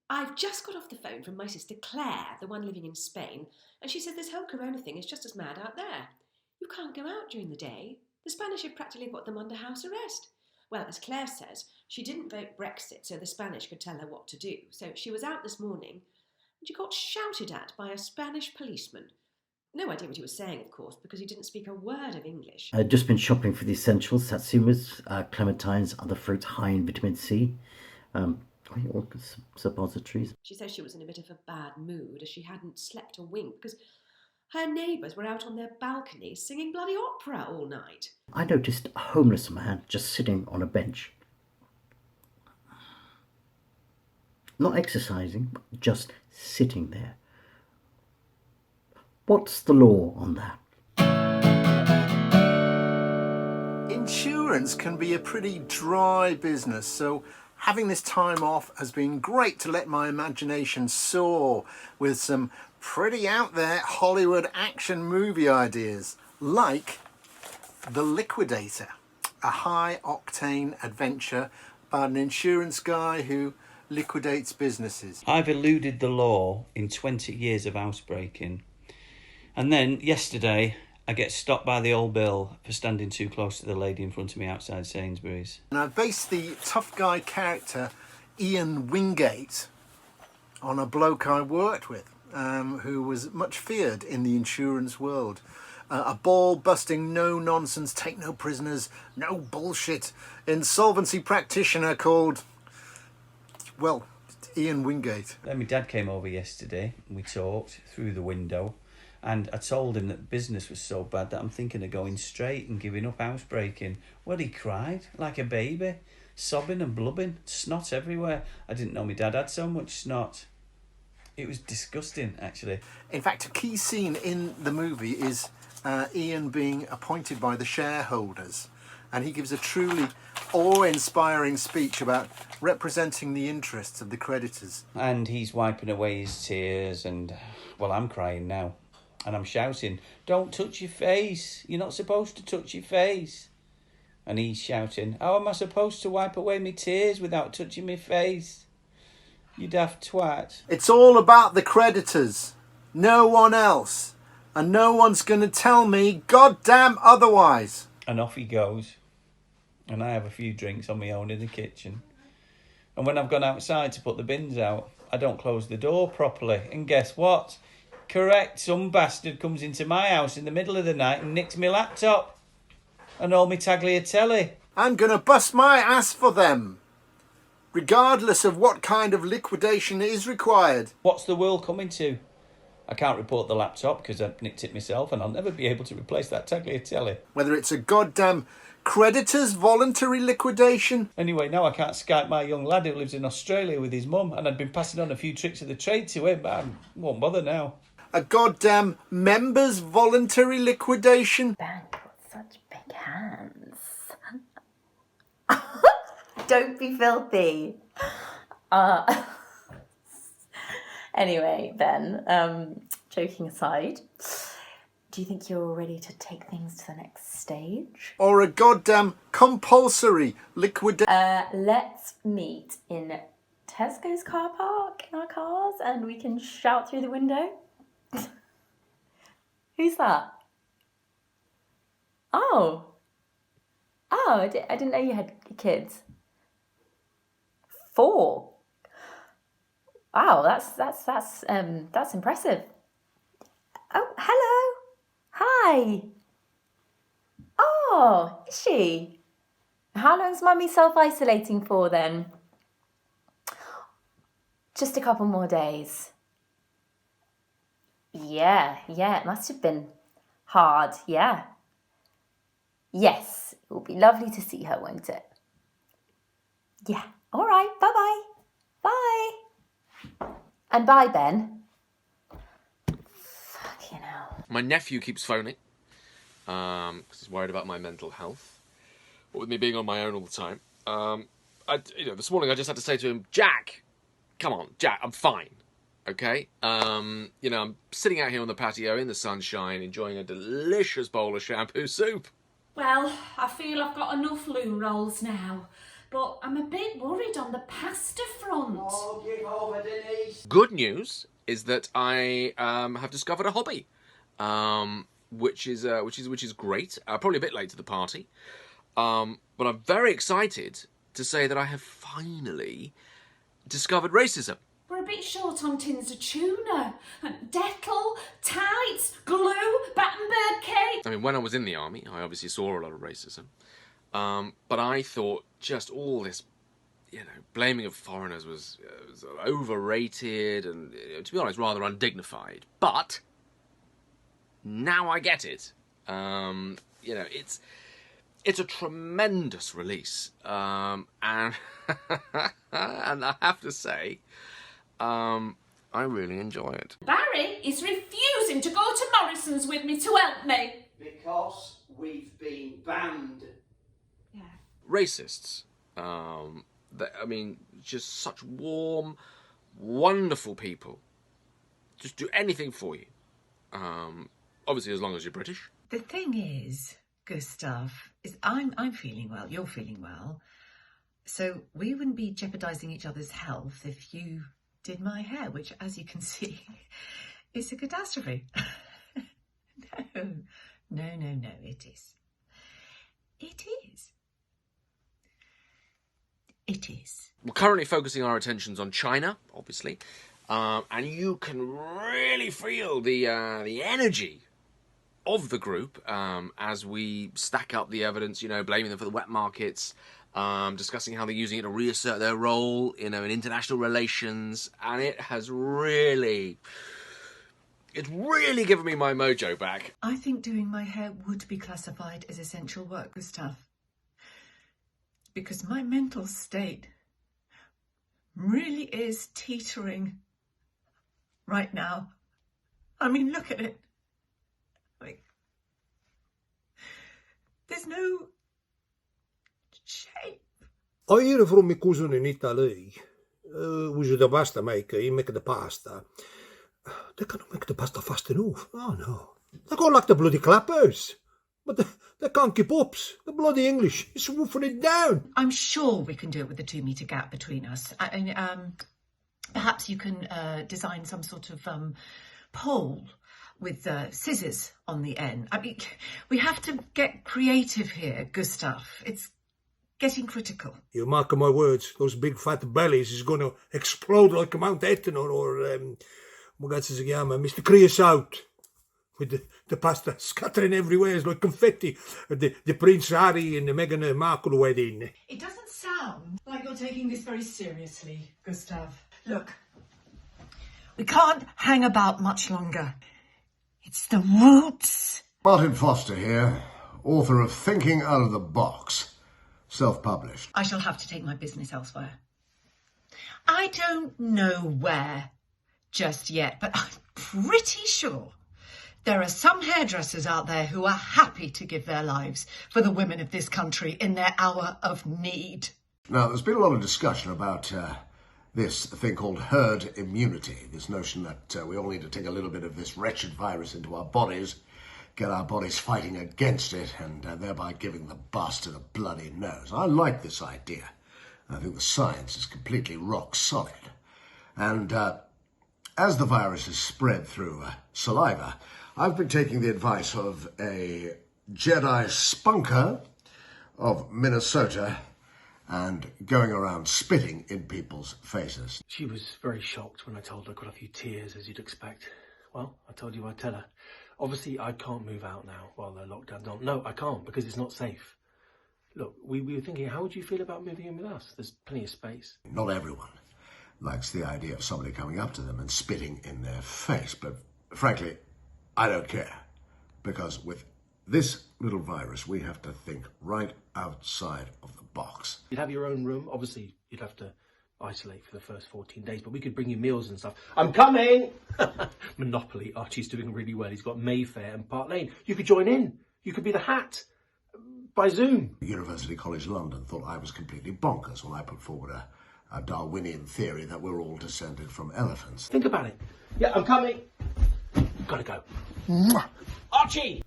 I've just got off the phone from my sister Claire, the one living in Spain, and she said this whole corona thing is just as mad out there. You can't go out during the day. The Spanish have practically put them under house arrest. Well, as Claire says, she didn't vote Brexit so the Spanish could tell her what to do. So she was out this morning and she got shouted at by a Spanish policeman. No idea what he was saying, of course, because he didn't speak a word of English. I'd just been shopping for the essentials, satsumas, clementines, other fruits high in vitamin C, suppositories. She says she was in a bit of a bad mood as she hadn't slept a wink because her neighbours were out on their balcony singing bloody opera all night. I noticed a homeless man just sitting on a bench. Not exercising, but just sitting there. What's the law on that? Insurance can be a pretty dry business, so having this time off has been great to let my imagination soar with some pretty out there Hollywood action movie ideas, like The Liquidator, a high-octane adventure about an insurance guy who liquidates businesses. I've eluded the law in 20 years of housebreaking. And then, yesterday, I get stopped by the old bill for standing too close to the lady in front of me outside Sainsbury's. And I based the tough guy character, Ian Wingate, on a bloke I worked with, who was much feared in the insurance world. A ball-busting, no-nonsense, take-no-prisoners, no bullshit insolvency practitioner called, well, Ian Wingate. Then my dad came over yesterday and we talked through the window. And I told him that business was so bad that I'm thinking of going straight and giving up housebreaking. Well, he cried like a baby, sobbing and blubbing, snot everywhere. I didn't know my dad had so much snot. It was disgusting, actually. In fact, a key scene in the movie is Ian being appointed by the shareholders. And he gives a truly awe-inspiring speech about representing the interests of the creditors. And he's wiping away his tears and, well, I'm crying now. And I'm shouting, "Don't touch your face. You're not supposed to touch your face." And he's shouting, "How am I supposed to wipe away my tears without touching my face? You daft twat." It's all about the creditors. No one else. And no one's going to tell me goddamn otherwise. And off he goes. And I have a few drinks on my own in the kitchen. And when I've gone outside to put the bins out, I don't close the door properly. And guess what? Correct, some bastard comes into my house in the middle of the night and nicks my laptop and all my tagliatelle. I'm going to bust my ass for them, regardless of what kind of liquidation is required. What's the world coming to? I can't report the laptop because I've nicked it myself and I'll never be able to replace that tagliatelle. Whether it's a goddamn creditors' voluntary liquidation. Anyway, now I can't Skype my young lad who lives in Australia with his mum, and I'd been passing on a few tricks of the trade to him, but I won't bother now. A goddamn members' voluntary liquidation. Bank with such big hands. Don't be filthy. Anyway, Ben, joking aside, do you think you're ready to take things to the next stage? Or a goddamn compulsory liquidation. Let's meet in Tesco's car park in our cars and we can shout through the window. Who's that? Oh, I didn't know you had kids. 4. Wow, that's impressive. Oh, hello. Hi. Oh, is she? How long's Mummy self-isolating for then? Just a couple more days. Yeah, it must have been hard, yeah. Yes, it will be lovely to see her, won't it? Yeah, all right, bye-bye. Bye. And bye, Ben. Fucking hell. My nephew keeps phoning because he's worried about my mental health. What with me being on my own all the time. This morning I just had to say to him, Jack, come on, Jack, I'm fine. Okay? I'm sitting out here on the patio in the sunshine, enjoying a delicious bowl of shampoo soup. Well, I feel I've got enough loo rolls now, but I'm a bit worried on the pasta front. Oh, give over the Good news is that I have discovered a hobby, which is great. Probably a bit late to the party, but I'm very excited to say that I have finally discovered racism. We're a bit short on tins of tuna, Dettol, tights, glue, Battenberg cake. I mean, when I was in the army, I obviously saw a lot of racism, but I thought just all this, blaming of foreigners was overrated and, to be honest, rather undignified. But now I get it. It's a tremendous release, and and I have to say, I really enjoy it. Barry is refusing to go to Morrison's with me to help me. Because we've been banned. Yeah. Racists, just such warm, wonderful people. Just do anything for you. Obviously, as long as you're British. The thing is, Gustav, is I'm feeling well, you're feeling well, so we wouldn't be jeopardising each other's health if you did my hair, which, as you can see, is a catastrophe. No, it is. It is. It is. We're currently focusing our attentions on China, obviously, and you can really feel the energy of the group as we stack up the evidence, blaming them for the wet markets, discussing how they're using it to reassert their role, in international relations, and it's really given me my mojo back. I think doing my hair would be classified as essential work, Gustav, because my mental state really is teetering right now. I mean, look at it. There's no shape. I hear from my cousin in Italy, who's the pasta maker. He make the pasta. They cannot make the pasta fast enough. Oh no, they go like the bloody clappers, but they can't keep up. The bloody English is woofing it down. I'm sure we can do it with the 2-metre gap between us. Perhaps you can design some sort of pole with scissors on the end. I mean, we have to get creative here, Gustav. It's getting critical. You mark my words, those big fat bellies is going to explode like Mount Etna or Mr. Creosote, with the pasta scattering everywhere. It's like confetti at the Prince Harry and the Meghan Markle wedding. It doesn't sound like you're taking this very seriously, Gustav. Look, we can't hang about much longer. It's the roots. Martin Foster here, author of Thinking Out of the Box, self-published. I shall have to take my business elsewhere. I don't know where just yet, but I'm pretty sure there are some hairdressers out there who are happy to give their lives for the women of this country in their hour of need. Now, there's been a lot of discussion about this thing called herd immunity, this notion that we all need to take a little bit of this wretched virus into our bodies, get our bodies fighting against it, and thereby giving the bastard a bloody nose. I like this idea. I think the science is completely rock solid. And as the virus has spread through saliva, I've been taking the advice of a Jedi spunker of Minnesota and going around spitting in people's faces. She was very shocked when I told her. Got a few tears, as you'd expect. Well, I told you I'd tell her. Obviously, I can't move out now while the lockdown's on. No, I can't, because it's not safe. Look, we were thinking, how would you feel about moving in with us? There's plenty of space. Not everyone likes the idea of somebody coming up to them and spitting in their face, but frankly, I don't care, because with this little virus, we have to think right outside of the box. You'd have your own room. Obviously, you'd have to isolate for the first 14 days, but we could bring you meals and stuff. I'm coming! Monopoly. Archie's doing really well. He's got Mayfair and Park Lane. You could join in. You could be the Hat by Zoom. University College London thought I was completely bonkers when I put forward a Darwinian theory that we're all descended from elephants. Think about it. Yeah, I'm coming. Gotta go. Mwah. Archie!